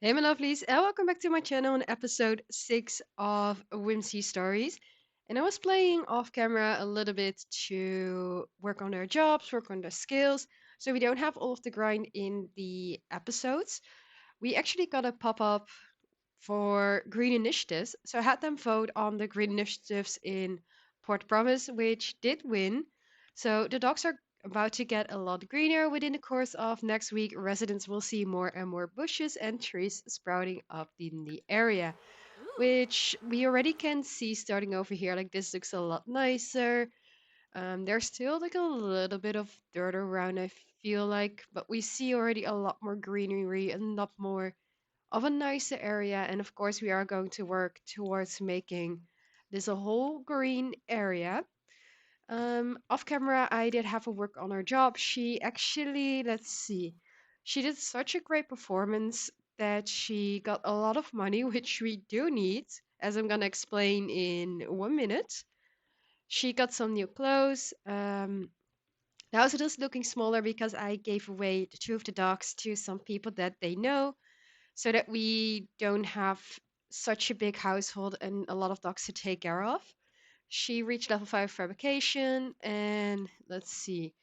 Hey, my lovelies, and welcome back to my channel on episode 6 of Whimsy Stories. And I was playing off camera a little bit to work on their jobs, work on their skills, so we don't have all of the grind in the episodes. We actually got a pop up for green initiatives, so I had them vote on the green initiatives in Port Promise, which did win. So the dogs are about to get a lot greener. Within the course of next week, residents will see more and more bushes and trees sprouting up in the area, which we already can see starting over here. Like, this looks a lot nicer. There's still like a little bit of dirt around, I feel like, but we see already a lot more greenery and a lot more of a nicer area. And of course, we are going to work towards making this a whole green area. Off camera, I did have a work on her job. She actually, let's see, she did such a great performance that she got a lot of money, which we do need, as I'm gonna explain in 1 minute. She got some new clothes. The house is looking smaller because I gave away the two of the dogs to some people that they know, so that we don't have such a big household and a lot of dogs to take care of. She reached level 5 fabrication, and let's see.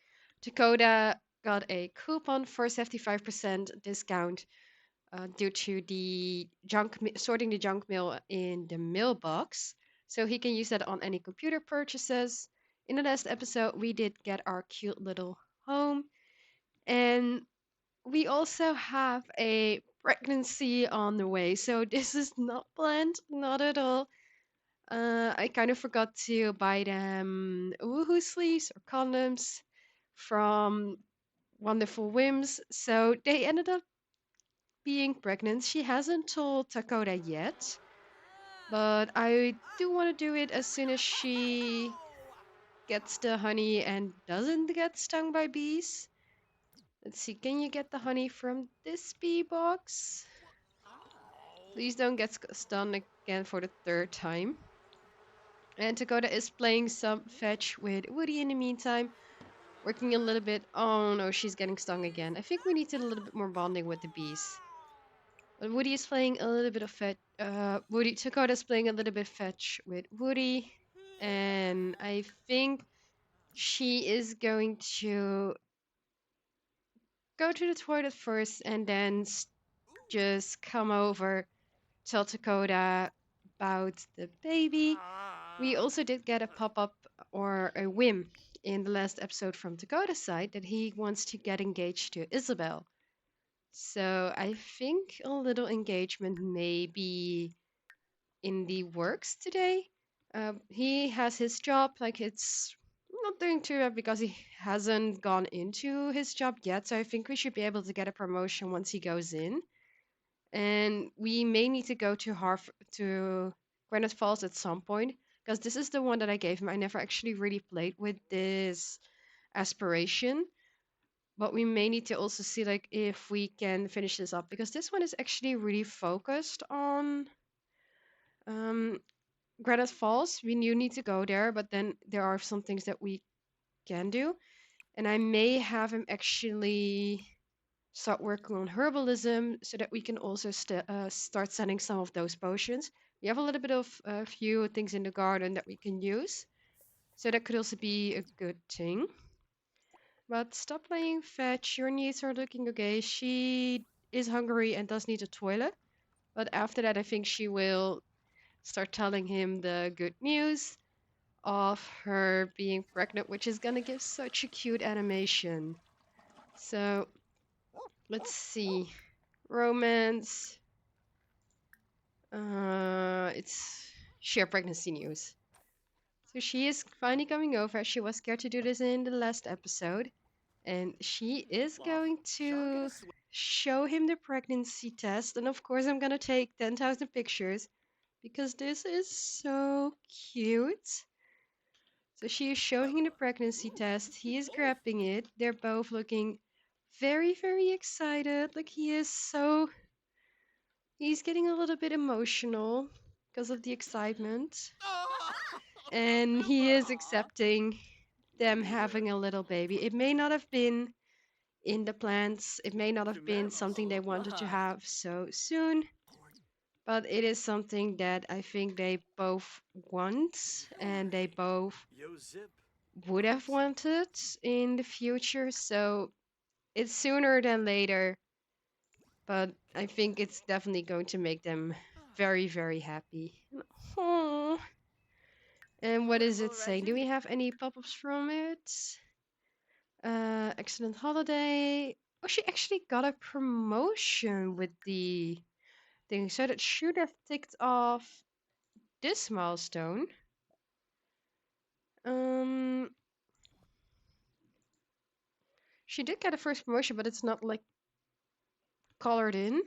Dakota got a coupon for 75% discount due to the sorting the junk mail in the mailbox. So he can use that on any computer purchases. In the last episode, we did get our cute little home, and we also have a pregnancy on the way. So this is not planned, not at all. I kind of forgot to buy them woohoo sleeves or condoms from Wonderful Whims. So they ended up being pregnant. She hasn't told Dakota yet, but I do want to do it as soon as she gets the honey and doesn't get stung by bees. Let's see, can you get the honey from this bee box? Please don't get stung again for the third time. And Dakota is playing some fetch with Woody in the meantime, working a little bit. Oh no, she's getting stung again. I think we need a little bit more bonding with the bees. But Woody is playing a little bit of fetch. Dakota is playing a little bit fetch with Woody, and I think she is going to go to the toilet first and then just come over, tell Dakota about the baby. We also did get a pop up or a whim in the last episode from Dakota's side that he wants to get engaged to Isabel. So I think a little engagement may be in the works today. He has his job, like it's not doing too bad because he hasn't gone into his job yet. So I think we should be able to get a promotion once he goes in. And we may need to go to Granite Falls at some point because this is the one that I gave him. I never actually really played with this aspiration, but we may need to also see like if we can finish this up because this one is actually really focused on um, Granite Falls. We do need to go there, but then there are some things that we can do, and I may have him actually start working on herbalism so that we can also start selling some of those potions. We have a little bit of a few things in the garden that we can use, so that could also be a good thing. But stop playing fetch. Your needs are looking okay. She is hungry and does need a toilet. But after that, I think she will start telling him the good news of her being pregnant, which is gonna give such a cute animation. So let's see. Romance. It's sheer pregnancy news. So she is finally coming over. She was scared to do this in the last episode. And she is going to show him the pregnancy test. And of course, I'm going to take 10,000 pictures because this is so cute. So she is showing him the pregnancy test. He is grabbing it. They're both looking very, very excited. Like he is so. He's getting a little bit emotional because of the excitement. And he is accepting them having a little baby. It may not have been in the plans. It may not have been something they wanted to have so soon, but it is something that I think they both want and they both would have wanted in the future. So it's sooner than later, but I think it's definitely going to make them very, very happy. Aw. And what is it saying? Do we have any pop-ups from it? Excellent holiday. Oh, she actually got a promotion with the thing, so that should have ticked off this milestone. Um, she did get a first promotion, but it's not like colored in,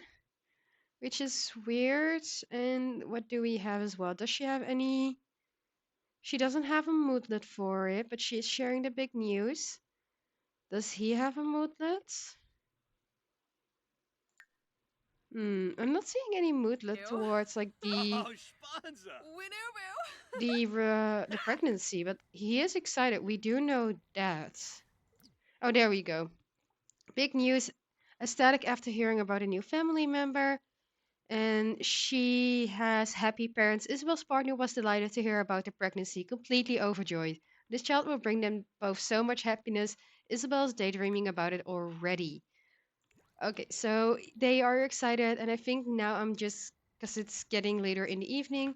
which is weird. And what do we have as well? Does she have any? She doesn't have a moodlet for it, but she is sharing the big news. Does he have a moodlet? I'm not seeing any moodlet Ew. towards like Oh, Spanza! the pregnancy, but he is excited. We do know that. Oh, there we go. Big news. Ecstatic after hearing about a new family member, and she has happy parents. Isabel's partner was delighted to hear about the pregnancy, completely overjoyed. This child will bring them both so much happiness. Isabel's daydreaming about it already. Okay, so they are excited, and I think now I'm just, because it's getting later in the evening,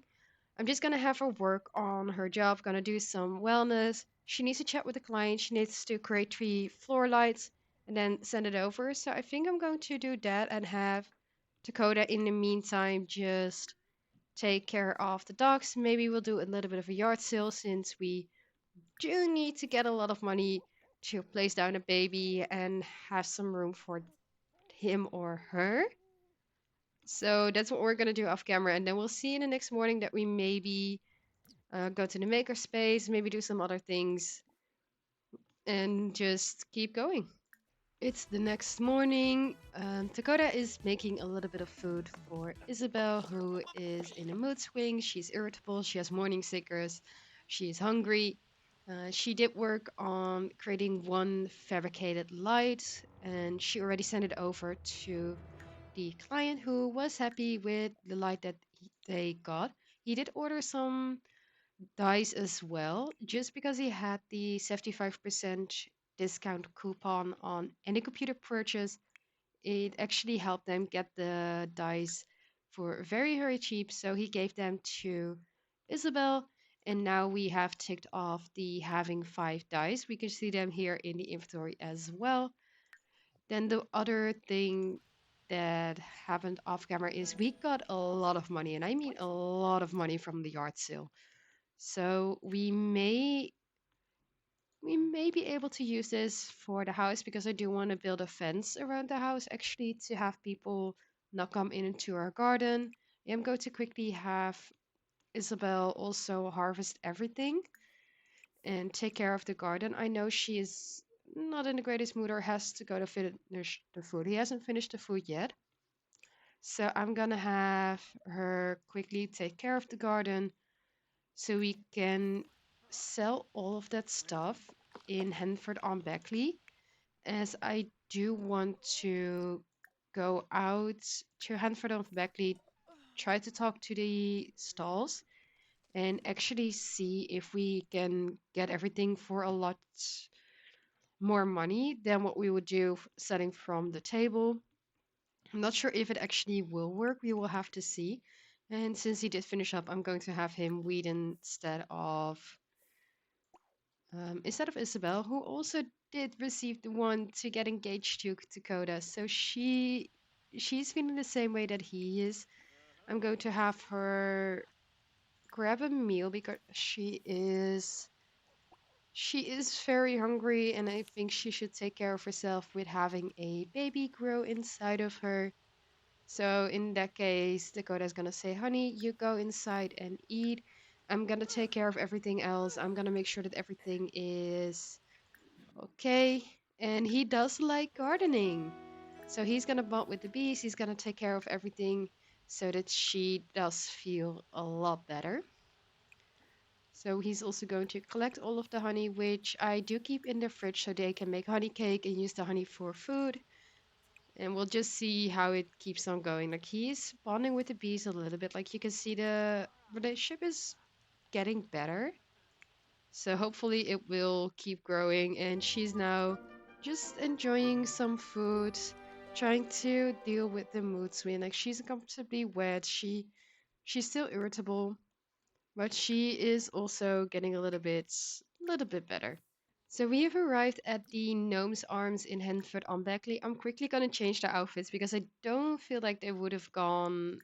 I'm just gonna have her work on her job, gonna do some wellness. She needs to chat with the client, she needs to create 3 floor lights and then send it over. So I think I'm going to do that and have Dakota in the meantime just take care of the dogs. Maybe we'll do a little bit of a yard sale since we do need to get a lot of money to place down a baby and have some room for him or her. So that's what we're gonna do off camera, and then we'll see in the next morning that we maybe go to the makerspace, maybe do some other things, and just keep going. It's the next morning. Dakota is making a little bit of food for Isabel, who is in a mood swing. She's irritable, she has morning sickness, she's hungry. She did work on creating one fabricated light, and she already sent it over to the client who was happy with the light that they got. He did order some dice as well, just because he had the 75% discount coupon on any computer purchase. It actually helped them get the dice for very, very cheap. So he gave them to Isabel. And now we have ticked off the having 5 dice. We can see them here in the inventory as well. Then the other thing that happened off camera is we got a lot of money, and I mean a lot of money from the yard sale. So we may be able to use this for the house because I do want to build a fence around the house actually to have people not come into our garden. I'm going to quickly have Isabel also harvest everything and take care of the garden. I know she is not in the greatest mood or has to go to finish the food. He hasn't finished the food yet. So I'm gonna have her quickly take care of the garden so we can sell all of that stuff in Hanford on Beckley, as I do want to go out to Hanford on Beckley, try to talk to the stalls, and actually see if we can get everything for a lot more money than what we would do selling from the table. I'm not sure if it actually will work. We will have to see. And since he did finish up, I'm going to have him weed instead of Isabel, who also did receive the one to get engaged to Dakota. So she's feeling the same way that he is. I'm going to have her grab a meal because she is very hungry, and I think she should take care of herself with having a baby grow inside of her. So in that case, Dakota's gonna say, "Honey, you go inside and eat. I'm gonna take care of everything else. I'm gonna make sure that everything is okay." And he does like gardening. So he's gonna bond with the bees, he's gonna take care of everything so that she does feel a lot better. So he's also going to collect all of the honey, which I do keep in the fridge so they can make honey cake and use the honey for food. And we'll just see how it keeps on going. Like he's bonding with the bees a little bit. Like you can see the relationship is getting better. So hopefully it will keep growing. And she's now just enjoying some food, trying to deal with the mood swing. Like she's uncomfortably wet. She's still irritable, but she is also getting a little bit better. So we have arrived at the Gnome's Arms in Henford on Beckley. I'm quickly gonna change their outfits because I don't feel like they would have gone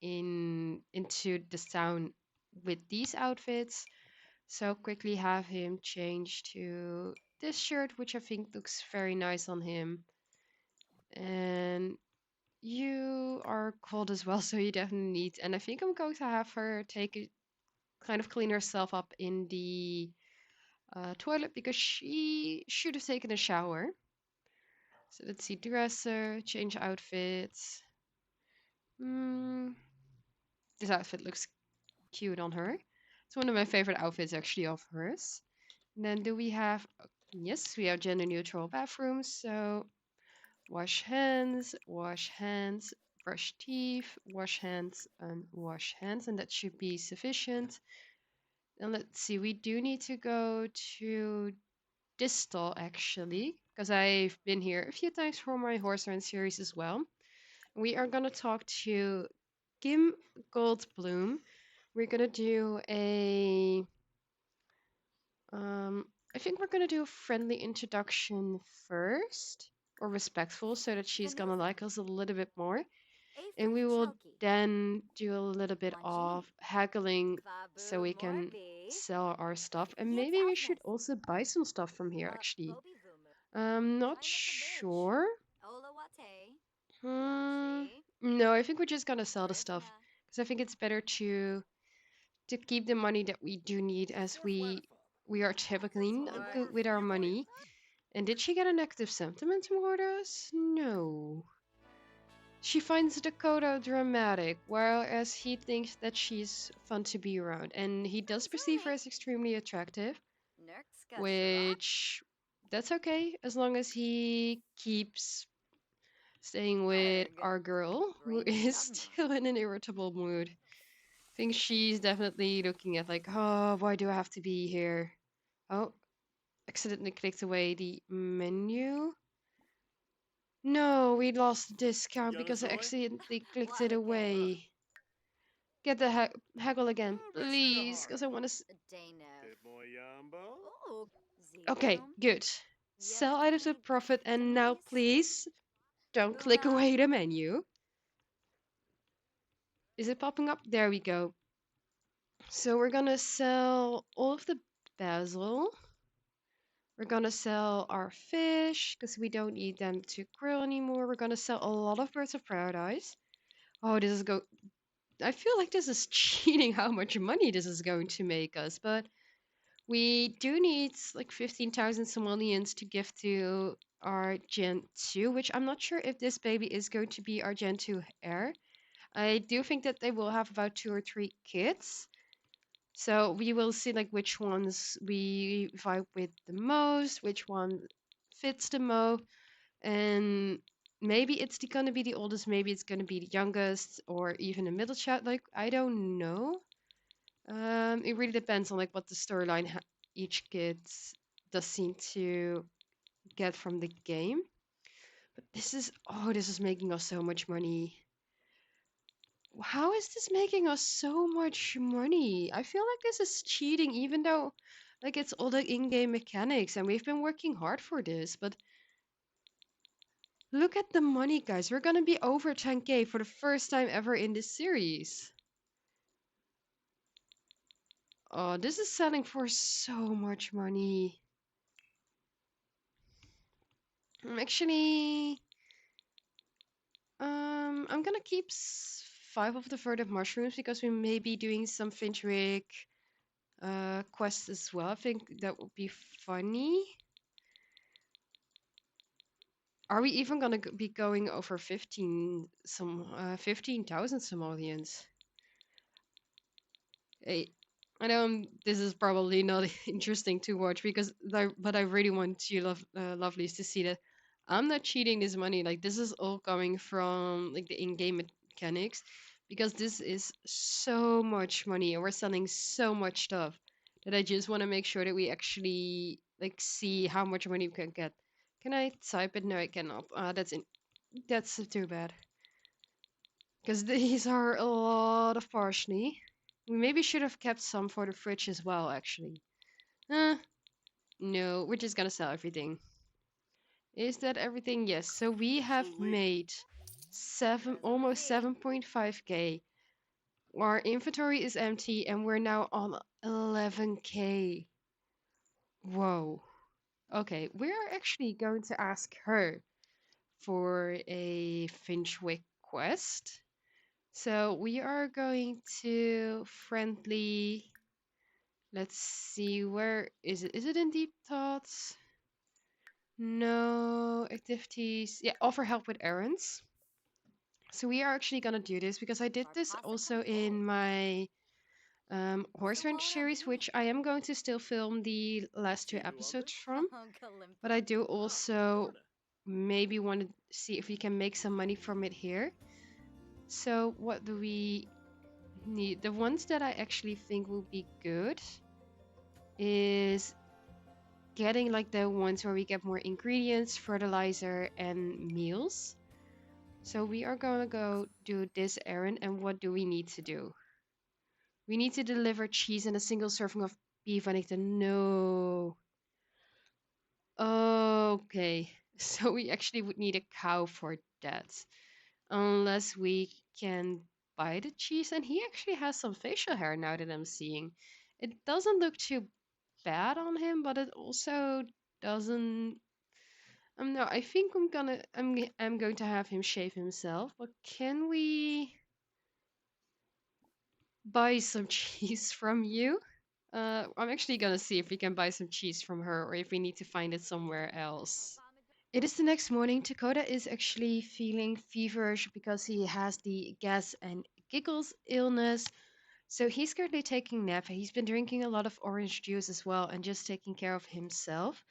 into this town with these outfits. So quickly have him change to this shirt, which I think looks very nice on him. And you are cold as well, so you definitely need. And I think I'm going to have her take it, kind of clean herself up in the toilet because she should have taken a shower. So let's see, dresser, change outfits. Mm, this outfit looks cute on her. It's one of my favorite outfits actually of hers. And then do we have, yes, we have gender neutral bathrooms. So wash hands, brush teeth, wash hands, and wash hands. And that should be sufficient. And let's see, we do need to go to this stall actually, because I've been here a few times for my horse run series as well. We are gonna talk to Kim Goldblum. We're gonna do a I think we're gonna do a friendly introduction first, or respectful, so that she's gonna like us a little bit more. And we will then do a little bit of haggling so we can sell our stuff. And maybe we should also buy some stuff from here actually. Not sure. Hmm. No, I think we're just gonna sell the stuff because I think it's better to keep the money that we do need as we are typically not good with our money. And did she get a negative sentiment toward us? No. She finds Dakota dramatic, whereas he thinks that she's fun to be around, and he does perceive her as extremely attractive, which that's okay as long as he keeps staying with our girl, who is still in an irritable mood. I think she's definitely looking at like, oh, why do I have to be here? Oh, accidentally clicked away the menu. No, we lost the discount because I accidentally clicked it away. Get the haggle again, please, because I want to. Okay, good. Sell items with profit, and now please don't click away the menu. Is it popping up? There we go. So we're gonna sell all of the basil. We're gonna sell our fish because we don't need them to grill anymore. We're gonna sell a lot of birds of paradise. Oh, this is go. I feel like this is cheating how much money this is going to make us, but we do need like 15,000 simoleons to give to our Gen 2, which I'm not sure if this baby is going to be our Gen 2 heir. I do think that they will have about 2 or 3 kids. So we will see like which ones we vibe with the most, which one fits the most, and maybe it's gonna be the oldest, maybe it's gonna be the youngest, or even a middle child. Like I don't know. It really depends on like what the storyline each kid does seem to get from the game. But this is making us so much money. How is this making us so much money? I feel like this is cheating, even though like it's all the in-game mechanics and we've been working hard for this. But look at the money, guys. We're gonna be over 10K for the first time ever in this series. Oh, this is selling for so much money. Actually, I'm gonna keep 5 of the verdant mushrooms because we may be doing some Finchwick quests as well. I think that would be funny. Are we even gonna be going over 15,000 simoleons? Hey, I know this is probably not interesting to watch because but I really want you lovelies to see that I'm not cheating this money. Like this is all coming from like the in-game mechanics because this is so much money and we're selling so much stuff that I just want to make sure that we actually like see how much money we can get. Can I type it? No, I cannot. That's too bad because these are a lot of parsley. We maybe should have kept some for the fridge as well, actually. Uh, no, we're just gonna sell everything. Is that everything? Yes. So we have made almost 7.5k. Our inventory is empty and we're now on 11k. Whoa. Okay, we're actually going to ask her for a Finchwick quest. So we are going to friendly. Let's see, where is it? Is it in Deep Thoughts? No, activities. Yeah, offer help with errands. So we are actually gonna do this because I did this also in my horse ranch series, which I am going to still film the last two episodes from. But I do also maybe want to see if we can make some money from it here. So what do we need? The ones that I actually think will be good is getting like the ones where we get more ingredients, fertilizer, and meals. So we are gonna go do this errand, and what do we need to do? We need to deliver cheese and a single serving of beef Wellington. No. Okay. So we actually would need a cow for that. Unless we can buy the cheese, and he actually has some facial hair now that I'm seeing. It doesn't look too bad on him, but it also doesn't. No, I think I'm going to have him shave himself. But can we buy some cheese from you? I'm actually gonna see if we can buy some cheese from her, or if we need to find it somewhere else. It is the next morning. Dakota is actually feeling feverish because he has the gas and giggles illness. So he's currently taking nap. He's been drinking a lot of orange juice as well and just taking care of himself.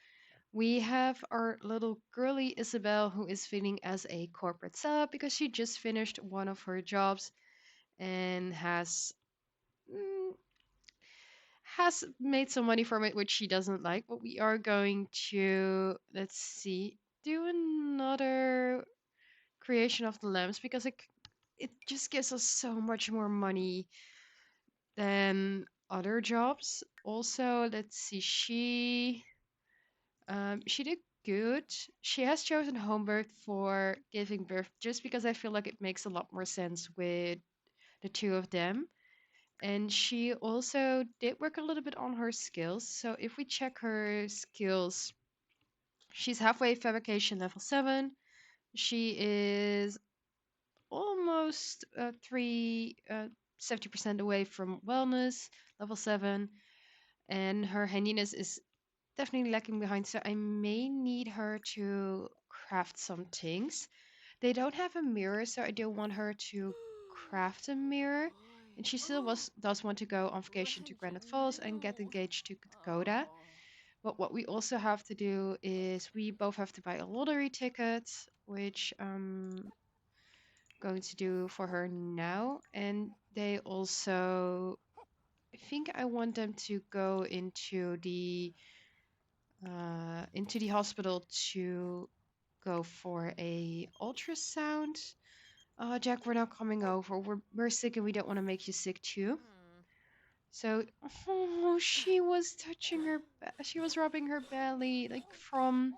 We have our little girly Isabel who is feeling as a corporate sub because she just finished one of her jobs and mm, has made some money from it, which she doesn't like. But we are going to, let's see, do another creation of the lamps because it just gives us so much more money than other jobs. Also, let's see, she did good. She has chosen home birth for giving birth just because I feel like it makes a lot more sense with the two of them. And she also did work a little bit on her skills. So if we check her skills, she's halfway fabrication level 7. She is almost 70% away from wellness level 7. And her handiness is definitely lacking behind. So I may need her to craft some things. They don't have a mirror, so I do want her to craft a mirror. And she still does want to go on vacation to Granite Falls and get engaged to Dakota. But what we also have to do is we both have to buy a lottery ticket, which I'm going to do for her now. And they also, I think I want them to go into the hospital to go for a ultrasound. Jack, we're not coming over. We're sick and we don't want to make you sick too. So, oh, she was touching her. She was rubbing her belly, like from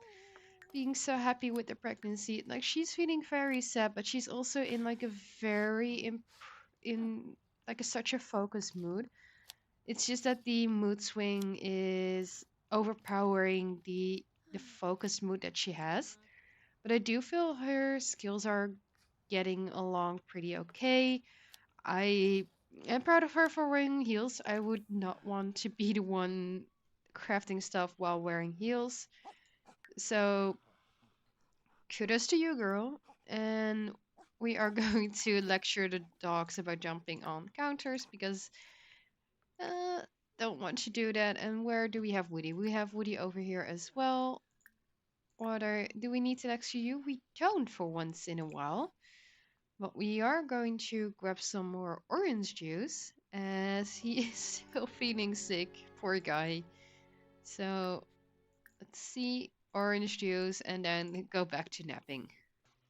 being so happy with the pregnancy. Like she's feeling very sad, but she's also in like a very in like such a focused mood. It's just that the mood swing is overpowering the focused mood that she has. But I do feel her skills are getting along pretty okay. I am proud of her for wearing heels. I would not want to be the one crafting stuff while wearing heels. So kudos to you, girl. And we are going to lecture the dogs about jumping on counters because don't want to do that. And where do we have Woody? We have Woody over here as well. Do we need it next to you? We don't for once in a while. But we are going to grab some more orange juice as he is still feeling sick. Poor guy. So let's see, orange juice and then go back to napping.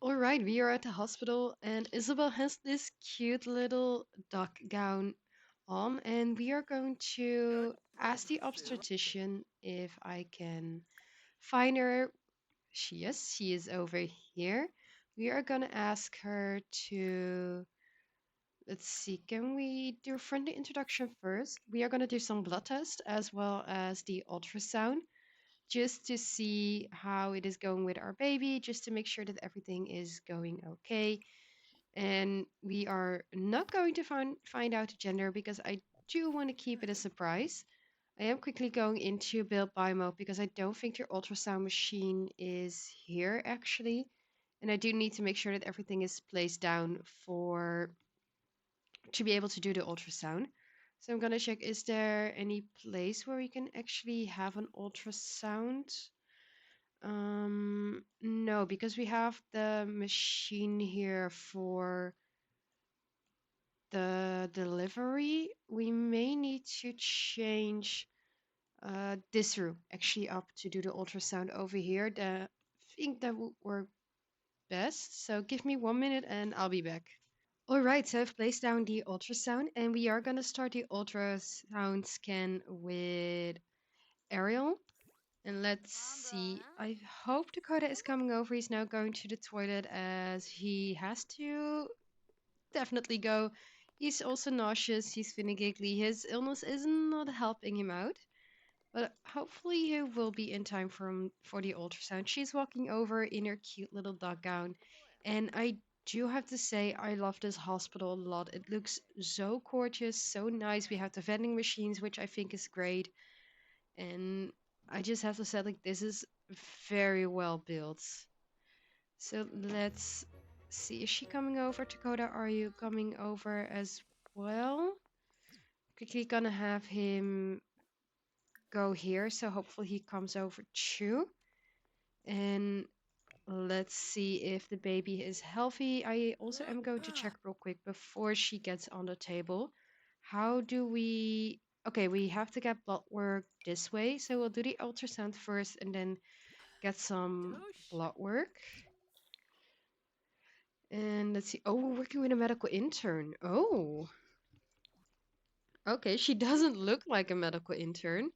All right, we are at the hospital and Isabel has this cute little duck gown on, and we are going to ask the obstetrician if I can find her. She is over here. We are gonna ask her to, let's see, can we do a friendly introduction first? We are gonna do some blood test as well as the ultrasound just to see how it is going with our baby, just to make sure that everything is going okay. And we are not going to find out the gender because I do want to keep it a surprise. I am quickly going into build by mode because I don't think your ultrasound machine is here actually. And I do need to make sure that everything is placed down for to be able to do the ultrasound. So I'm gonna check, is there any place where we can actually have an ultrasound? No, because we have the machine here for the delivery. We may need to change this room actually up to do the ultrasound over here. I think that would work best. So give me 1 minute and I'll be back. All right, so I've placed down the ultrasound and we are going to start the ultrasound scan with Ariel. And let's see. I hope Dakota is coming over. He's now going to the toilet as he has to definitely go. He's also nauseous. He's feeling giggly. His illness is not helping him out. But hopefully he will be in time for the ultrasound. She's walking over in her cute little dog gown. And I do have to say, I love this hospital a lot. It looks so gorgeous, so nice. We have the vending machines, which I think is great. And I just have to say, like, this is very well built. So let's see. Is she coming over? Dakota, are you coming over as well? Quickly gonna have him go here, so hopefully he comes over too. And let's see if the baby is healthy. I also am going to check real quick before she gets on the table. How do we... Okay, we have to get blood work this way, so we'll do the ultrasound first and then get some blood work. And let's see. Oh, we're working with a medical intern. Oh, okay. She doesn't look like a medical intern.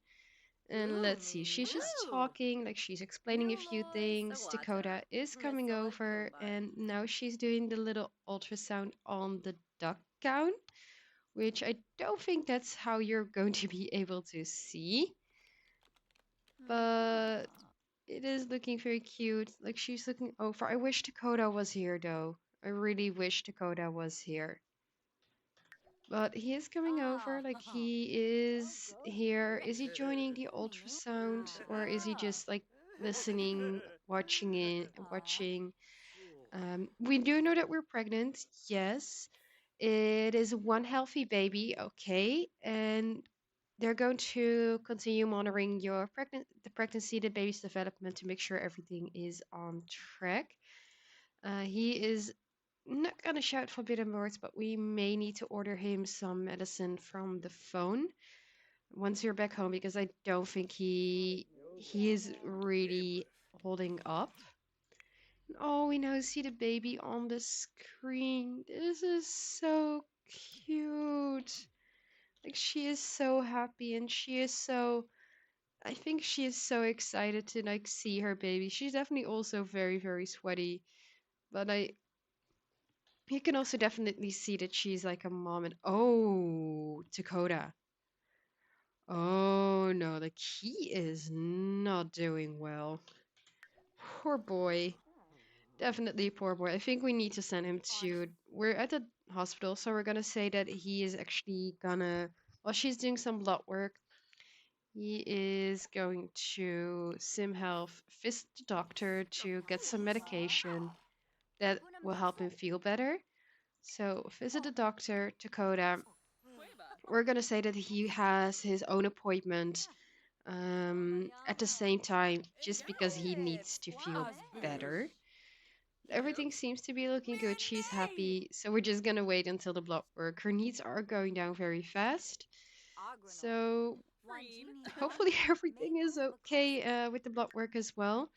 And let's see. She's just talking, like she's explaining a few things. Dakota is coming over, and now she's doing the little ultrasound on the duck gown, which I don't think that's how you're going to be able to see. But it is looking very cute. Like she's looking over. I wish Dakota was here, though. I really wish Dakota was here. But he is coming over, like he is here. Is he joining the ultrasound or is he just like listening, watching it, watching? We do know that we're pregnant. Yes, it is one healthy baby. Okay, and they're going to continue monitoring the pregnancy, the baby's development to make sure everything is on track. He is not gonna shout forbidden words, but we may need to order him some medicine from the phone once you're back home because I don't think he is really holding up. Oh, we now see the baby on the screen. This is so cute. Like she is so happy and she is so I think she is so excited to like see her baby. She's definitely also very, very sweaty. But you can also definitely see that she's like a mom and oh, Dakota. Oh no, like he is not doing well. Poor boy. Definitely poor boy. I think we need to send him to. We're at the hospital, so we're gonna say that he is actually gonna. While she's doing some blood work, he is going to Sim Health visit the doctor to get some medication that will help him feel better. So visit the doctor, Dakota. we're gonna say that he has his own appointment at the same time, just because he needs to feel better. Everything seems to be looking good. She's happy, so we're just gonna wait until the blood work. Her needs are going down very fast, so hopefully everything is okay with the blood work as well.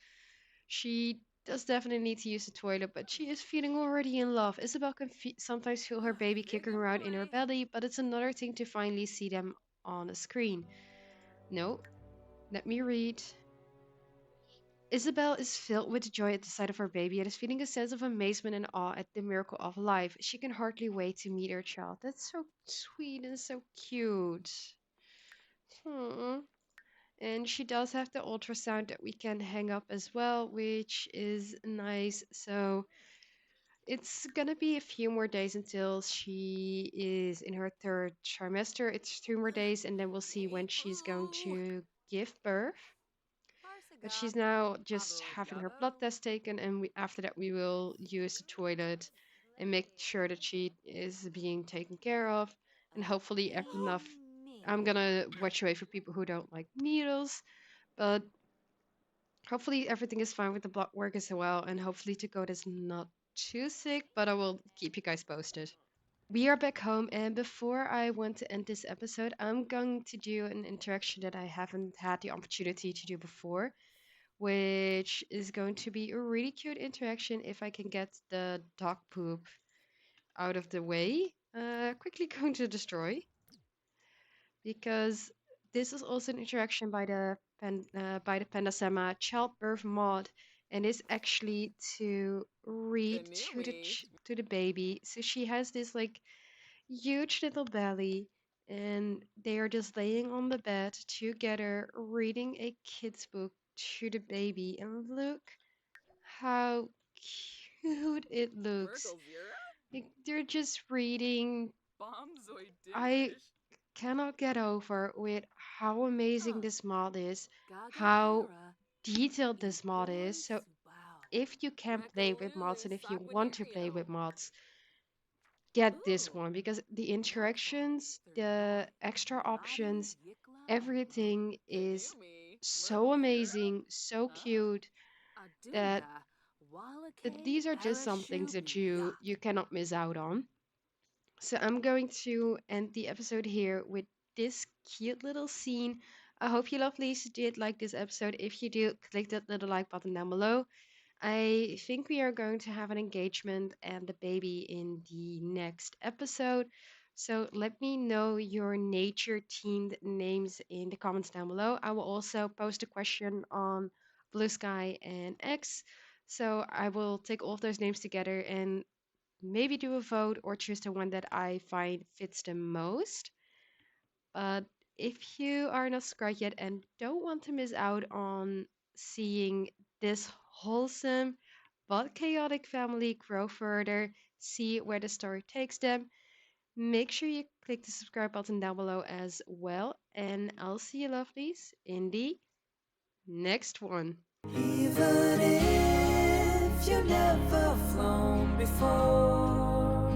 She does definitely need to use the toilet, but she is feeling already in love. Isabel can sometimes feel her baby kicking around in her belly, but it's another thing to finally see them on a screen. No, let me read. Isabel is filled with joy at the sight of her baby and is feeling a sense of amazement and awe at the miracle of life. She can hardly wait to meet her child. That's so sweet and so cute. Hmm. And she does have the ultrasound that we can hang up as well, which is nice. So it's gonna be a few more days until she is in her third trimester. It's 2 more days, and then we'll see when she's going to give birth. But she's now just having her blood test taken, and after that, we will use the toilet and make sure that she is being taken care of, and hopefully enough. I'm gonna watch away for people who don't like needles, but hopefully everything is fine with the blood work as well, and hopefully Dakota is not too sick, but I will keep you guys posted. We are back home, and before I want to end this episode, I'm going to do an interaction that I haven't had the opportunity to do before, which is going to be a really cute interaction if I can get the dog poop out of the way. Quickly going to destroy, because this is also an interaction by the by the Pandasema childbirth mod, and is actually to read to to the baby. So she has this like huge little belly, and they are just laying on the bed together reading a kid's book to the baby. And look how cute it looks. Like, they're just reading. I cannot get over with how amazing this mod is, how detailed this mod is. So if you can play with mods and if you want to play with mods, get this one, because the interactions, the extra options, everything is so amazing, so cute, that these are just some things that you cannot miss out on. So I'm going to end the episode here with this cute little scene. I hope you lovelies did like this episode. If you do, click that little like button down below. I think we are going to have an engagement and the baby in the next episode. So let me know your nature themed names in the comments down below. I will also post a question on Blue Sky and X. So I will take all of those names together and maybe do a vote or choose the one that I find fits the most. But if you are not subscribed yet and don't want to miss out on seeing this wholesome but chaotic family grow further, see where the story takes them, make sure you click the subscribe button down below as well. And I'll see you lovelies in the next one. Even if you never flown before,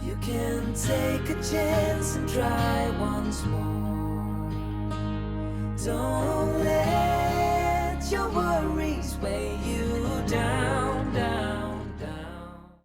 you can take a chance and try once more. Don't let your worries weigh you